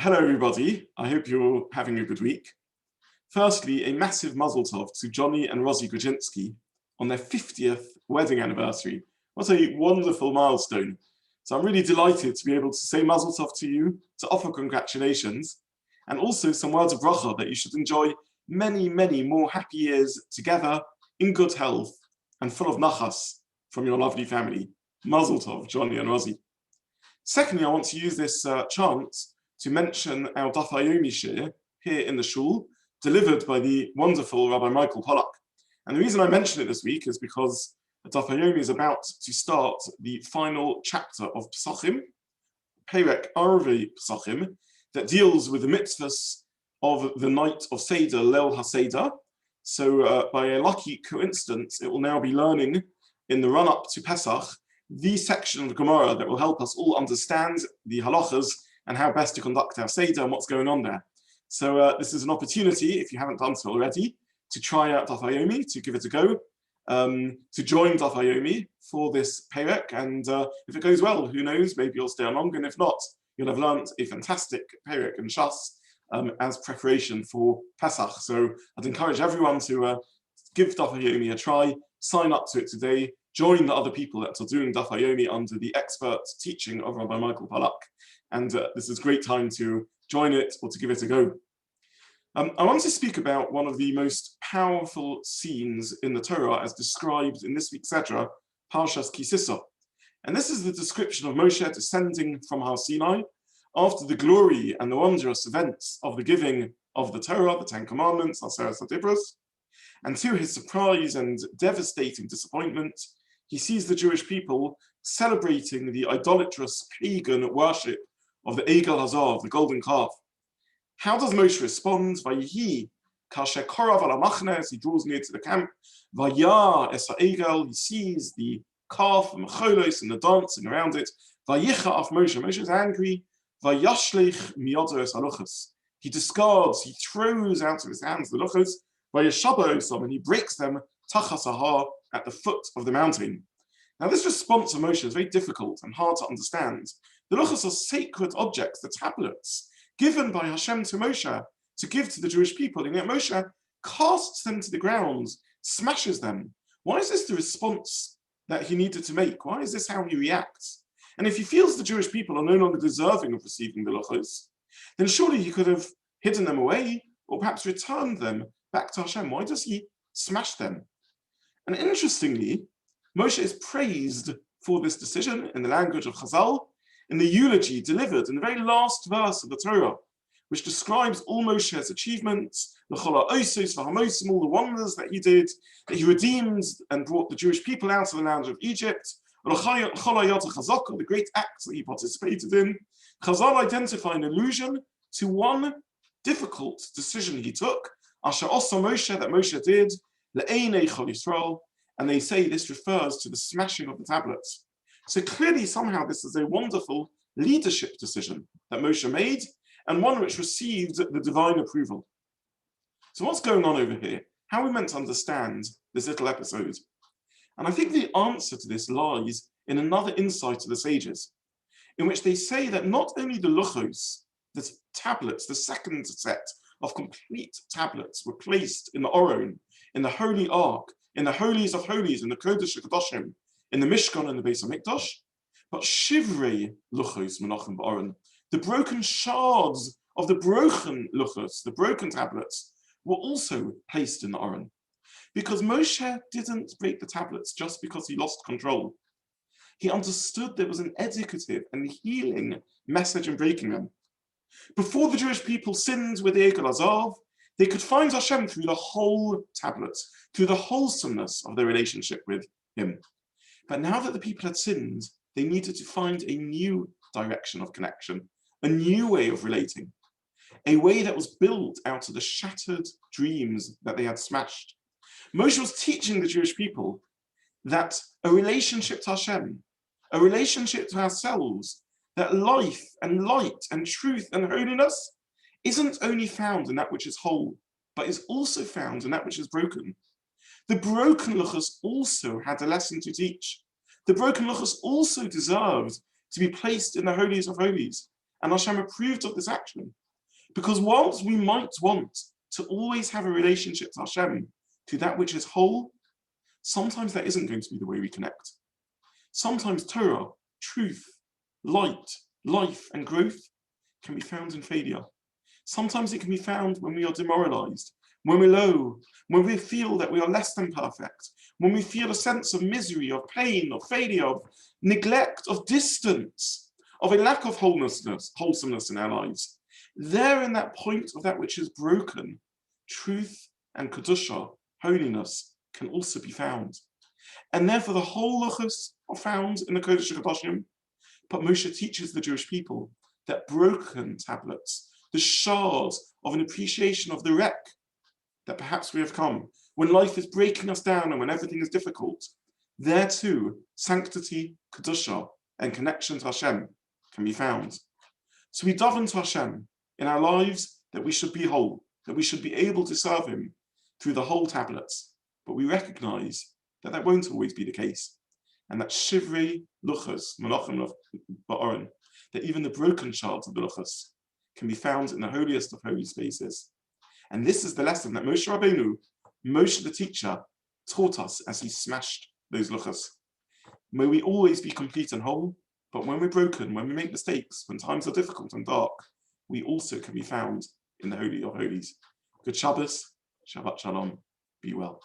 Hello, everybody. I hope you're having a good week. Firstly, a massive Mazal Tov to Joni and Rozi Grodzinski on their 50th wedding anniversary. What a wonderful milestone. So I'm really delighted to be able to say Mazal Tov to you, to offer congratulations, and also some words of bracha that you should enjoy many, many more happy years together in good health and full of nachas from your lovely family. Mazal Tov, Joni and Rozi. Secondly, I want to use this chance to mention our Daf Hayomi shir here in the shul, delivered by the wonderful Rabbi Michael Pollack. And the reason I mention it this week is because Daf Hayomi is about to start the final chapter of Pesachim, Perek Arvei Pesachim, that deals with the mitzvahs of the night of Seder, Leil HaSeder. So by a lucky coincidence, it will now be learning in the run-up to Pesach the section of the Gemara that will help us all understand the halachas and how best to conduct our Seder and what's going on there. So this is an opportunity, if you haven't done so already, to try out Daf Hayomi, to give it a go, to join Daf Hayomi for this Perek, and if it goes well, who knows, maybe you'll stay along, and if not, you'll have learned a fantastic Perek and Shas as preparation for Pesach. So I'd encourage everyone to give Daf Hayomi a try, sign up to it today, join the other people that are doing Daf Hayomi under the expert teaching of Rabbi Michael Pollack. And this is a great time to join it or to give it a go. I want to speak about one of the most powerful scenes in the Torah as described in this week's Sedra, Parshat Tissa. And this is the description of Moshe descending from Har Sinai after the glory and the wondrous events of the giving of the Torah, the Ten Commandments, Aseret HaDibros. And to his surprise and devastating disappointment, he sees the Jewish people celebrating the idolatrous pagan worship of the Egel Hazav, the golden calf. How does Moshe respond? Vayihi, kasher korav al hamachne, as he draws near to the camp. Vayah es ha'egel, he sees the calf and mecholos and the dancing around it. Vayicha af Moshe, Moshe is angry. Vayashlich miyado es haluchos, he discards, he throws out of his hands the luchos. Vayashabo osam, and he breaks them tachas hahar, at the foot of the mountain. Now this response of Moshe is very difficult and hard to understand. The luchos are sacred objects, the tablets, given by Hashem to Moshe to give to the Jewish people, and yet Moshe casts them to the ground, smashes them. Why is this the response that he needed to make? Why is this how he reacts? And if he feels the Jewish people are no longer deserving of receiving the luchos, then surely he could have hidden them away or perhaps returned them back to Hashem. Why does he smash them? And interestingly, Moshe is praised for this decision in the language of Chazal, in the eulogy delivered in the very last verse of the Torah, which describes all Moshe's achievements, all the wonders that he did, that he redeemed and brought the Jewish people out of the land of Egypt, the great acts that he participated in. Chazal identify an allusion to one difficult decision he took, Asher Osa Moshe, that Moshe did, Le'enei Chol Yisrael, and they say this refers to the smashing of the tablets. So clearly, somehow, this is a wonderful leadership decision that Moshe made, and one which received the divine approval. So what's going on over here? How are we meant to understand this little episode? And I think the answer to this lies in another insight of the sages, in which they say that not only the luchos, the tablets, the second set of complete tablets, were placed in the Oron, in the Holy Ark, in the Holies of Holies, in the Kodesh HaKadoshim, in the Mishkan and the Beis HaMikdash, but Shivrei Luchos Menachem Ba'aron, the broken shards of the broken luchos, the broken tablets, were also placed in the Aron. Because Moshe didn't break the tablets just because he lost control. He understood there was an educative and healing message in breaking them. Before the Jewish people sinned with the Egel Hazav, they could find Hashem through the whole tablets, through the wholesomeness of their relationship with him. But now that the people had sinned, they needed to find a new direction of connection, a new way of relating, a way that was built out of the shattered dreams that they had smashed. Moshe was teaching the Jewish people that a relationship to Hashem, a relationship to ourselves, that life and light and truth and holiness isn't only found in that which is whole, but is also found in that which is broken. The broken luchos also had a lesson to teach. The broken luchos also deserved to be placed in the holies of holies. And Hashem approved of this action. Because whilst we might want to always have a relationship to Hashem through that which is whole, sometimes that isn't going to be the way we connect. Sometimes Torah, truth, light, life, and growth can be found in failure. Sometimes it can be found when we are demoralized, when we're low, when we feel that we are less than perfect, when we feel a sense of misery, of pain, of failure, of neglect, of distance, of a lack of wholesomeness in our lives. There, in that point of that which is broken, truth and kedusha, holiness, can also be found. And therefore the whole luchos are found in the Kodesh HaKodashim, but Moshe teaches the Jewish people that broken tablets, the shards of an appreciation of the wreck that perhaps we have come, when life is breaking us down and when everything is difficult, there too, sanctity, kedusha, and connection to Hashem can be found. So we daven to Hashem in our lives that we should be whole, that we should be able to serve Him through the whole tablets. But we recognize that that won't always be the case, and that shivrei luchos, malachim ba'oren, that even the broken shards of the luchos can be found in the holiest of holy spaces. And this is the lesson that Moshe Rabbeinu, Moshe the teacher, taught us as he smashed those luchos. May we always be complete and whole, but when we're broken, when we make mistakes, when times are difficult and dark, we also can be found in the Holy of Holies. Good Shabbos, Shabbat Shalom, be well.